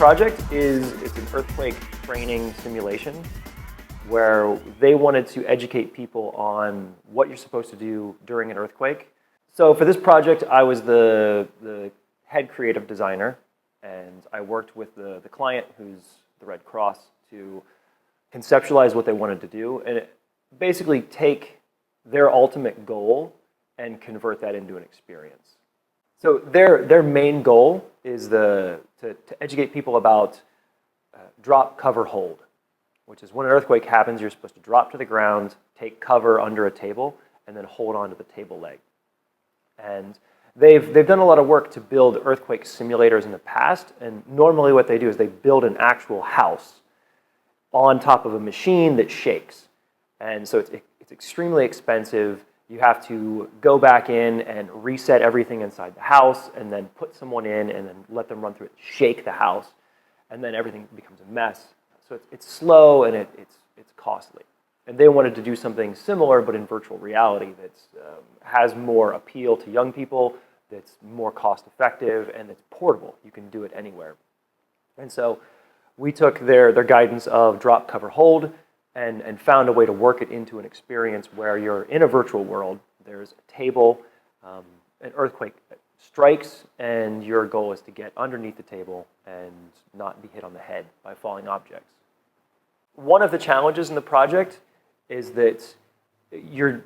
project it's an earthquake training simulation where they wanted to educate people on what you're supposed to do during an earthquake. So for this project, I was the head creative designer, and I worked with the client, who's the Red Cross, to conceptualize what they wanted to do and basically take their ultimate goal and convert that into an experience. So their main goal is to educate people about drop, cover, hold, which is when an earthquake happens, you're supposed to drop to the ground, take cover under a table, and then hold on to the table leg. And they've done a lot of work to build earthquake simulators in the past, and normally what they do is they build an actual house on top of a machine that shakes. And so it's extremely expensive. You have to go back in and reset everything inside the house and then put someone in and then let them run through it, shake the house, and then everything becomes a mess. So it's slow and it's costly. And they wanted to do something similar but in virtual reality that has more appeal to young people, that's more cost effective, and it's portable. You can do it anywhere. And so we took their guidance of drop, cover, hold, and found a way to work it into an experience where you're in a virtual world. There's a table, an earthquake strikes, and your goal is to get underneath the table and not be hit on the head by falling objects. One of the challenges in the project is that your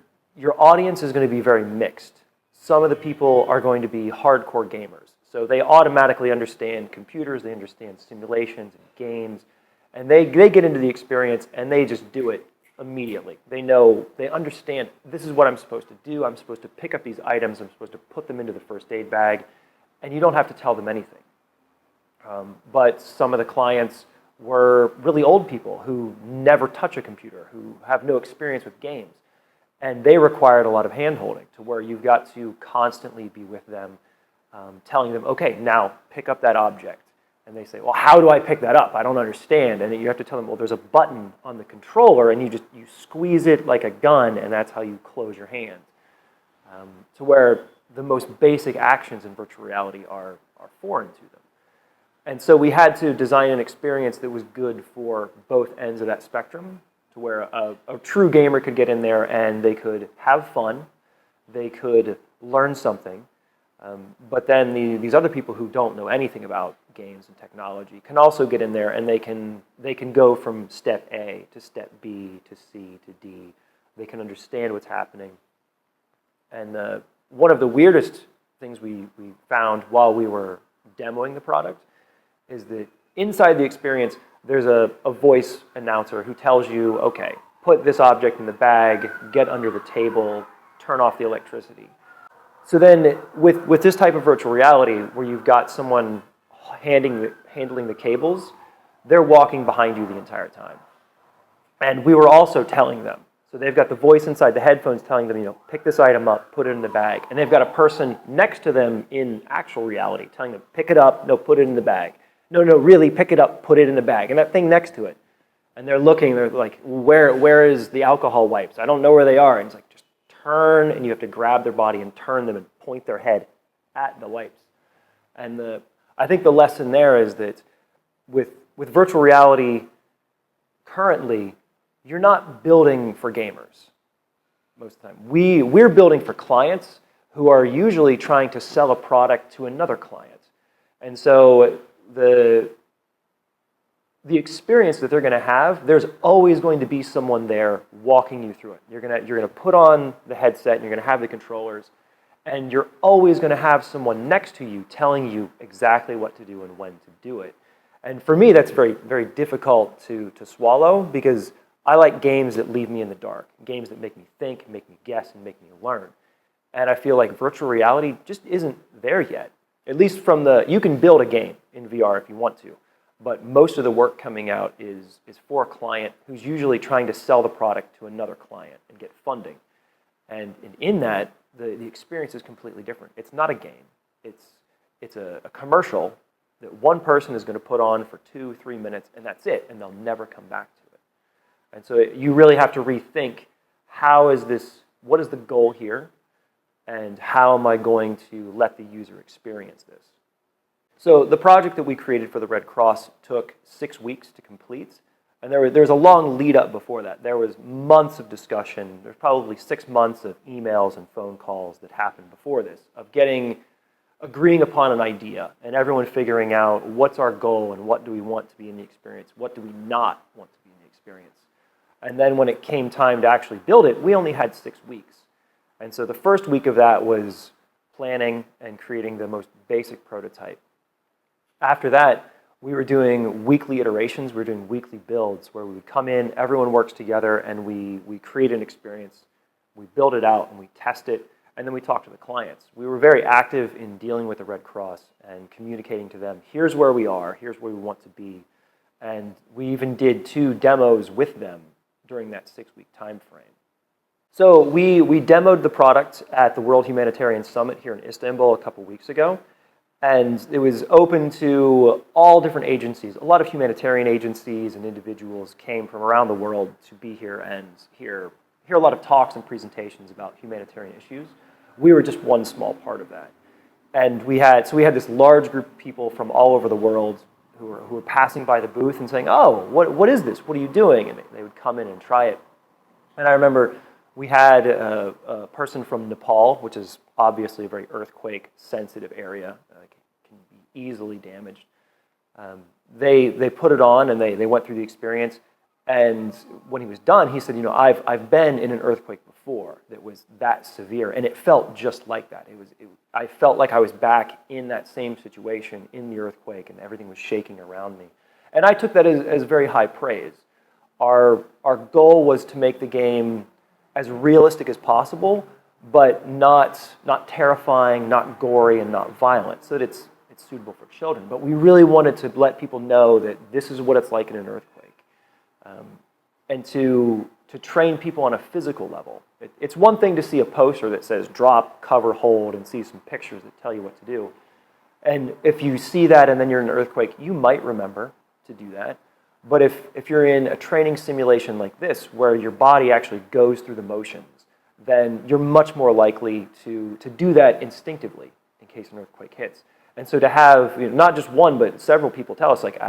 audience is going to be very mixed. Some of the people are going to be hardcore gamers, so they automatically understand computers, they understand simulations and games, and they get into the experience and they just do it immediately. They know, they understand, this is what I'm supposed to do. I'm supposed to pick up these items. I'm supposed to put them into the first aid bag, and you don't have to tell them anything. But some of the clients were really old people who never touch a computer, who have no experience with games, and they required a lot of hand-holding to where you've got to constantly be with them, telling them, okay, now pick up that object. And they say, well, how do I pick that up? I don't understand. And you have to tell them, well, there's a button on the controller, and you squeeze it like a gun, and that's how you close your hand. To where the most basic actions in virtual reality are foreign to them. And so we had to design an experience that was good for both ends of that spectrum, to where a true gamer could get in there and they could have fun, they could learn something, but then these other people who don't know anything about games and technology can also get in there, and they can go from step A to step B to C to D. They can understand what's happening. And one of the weirdest things we found while we were demoing the product is that inside the experience, there's a voice announcer who tells you, okay, put this object in the bag, get under the table, turn off the electricity. So then with this type of virtual reality, where you've got someone handling the cables, they're walking behind you the entire time. And we were also telling them. So they've got the voice inside the headphones telling them, pick this item up, put it in the bag. And they've got a person next to them in actual reality telling them, pick it up, no, put it in the bag. No, really, pick it up, put it in the bag. And that thing next to it. And they're looking, they're like, where is the alcohol wipes? I don't know where they are. And it's like, just turn, and you have to grab their body and turn them and point their head at the wipes. And I think the lesson there is that with virtual reality, currently, you're not building for gamers most of the time. We're building for clients who are usually trying to sell a product to another client. And so the experience that they're going to have, there's always going to be someone there walking you through it. You're going to put on the headset, and you're going to have the controllers, and you're always going to have someone next to you telling you exactly what to do and when to do it. And for me, that's very, very difficult to swallow, because I like games that leave me in the dark, games that make me think, make me guess, and make me learn. And I feel like virtual reality just isn't there yet. At least you can build a game in VR if you want to, but most of the work coming out is for a client who's usually trying to sell the product to another client and get funding. And in that, the experience is completely different. It's not a game. It's a commercial that one person is going to put on for 2-3 minutes, and that's it, and they'll never come back to it. And so you really have to rethink, what is the goal here, and how am I going to let the user experience this? So the project that we created for the Red Cross took 6 weeks to complete. And there's a long lead up before that. There was months of discussion. There's probably 6 months of emails and phone calls that happened before this, of agreeing upon an idea and everyone figuring out what's our goal and what do we want to be in the experience, what do we not want to be in the experience. And then when it came time to actually build it, we only had 6 weeks. And so the first week of that was planning and creating the most basic prototype. After that, we were doing weekly iterations, we were doing weekly builds where we would come in, everyone works together, and we create an experience, we build it out, and we test it, and then we talk to the clients. We were very active in dealing with the Red Cross and communicating to them, here's where we are, here's where we want to be. And we even did 2 demos with them during that 6-week time frame. So we demoed the product at the World Humanitarian Summit here in Istanbul a couple weeks ago. And it was open to all different agencies. A lot of humanitarian agencies and individuals came from around the world to be here and hear a lot of talks and presentations about humanitarian issues. We were just one small part of that. And we had this large group of people from all over the world who were passing by the booth and saying, oh, what is this? What are you doing? And they would come in and try it. And I remember we had a person from Nepal, which is obviously a very earthquake-sensitive area, can be easily damaged. They put it on and they went through the experience. And when he was done, he said, you know, I've been in an earthquake before that was that severe, and it felt just like that. I felt like I was back in that same situation in the earthquake, and everything was shaking around me. And I took that as very high praise. Our goal was to make the game as realistic as possible, but not terrifying, not gory, and not violent, so that it's suitable for children. But we really wanted to let people know that this is what it's like in an earthquake. And to train people on a physical level. It's one thing to see a poster that says drop, cover, hold, and see some pictures that tell you what to do. And if you see that and then you're in an earthquake, you might remember to do that. But if you're in a training simulation like this, where your body actually goes through the motions, then you're much more likely to do that instinctively in case an earthquake hits. And so to have, you know, not just one, but several people tell us, like,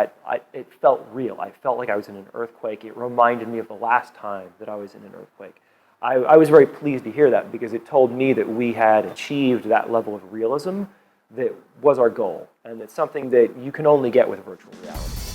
it felt real. I felt like I was in an earthquake. It reminded me of the last time that I was in an earthquake. I was very pleased to hear that, because it told me that we had achieved that level of realism that was our goal. And it's something that you can only get with virtual reality.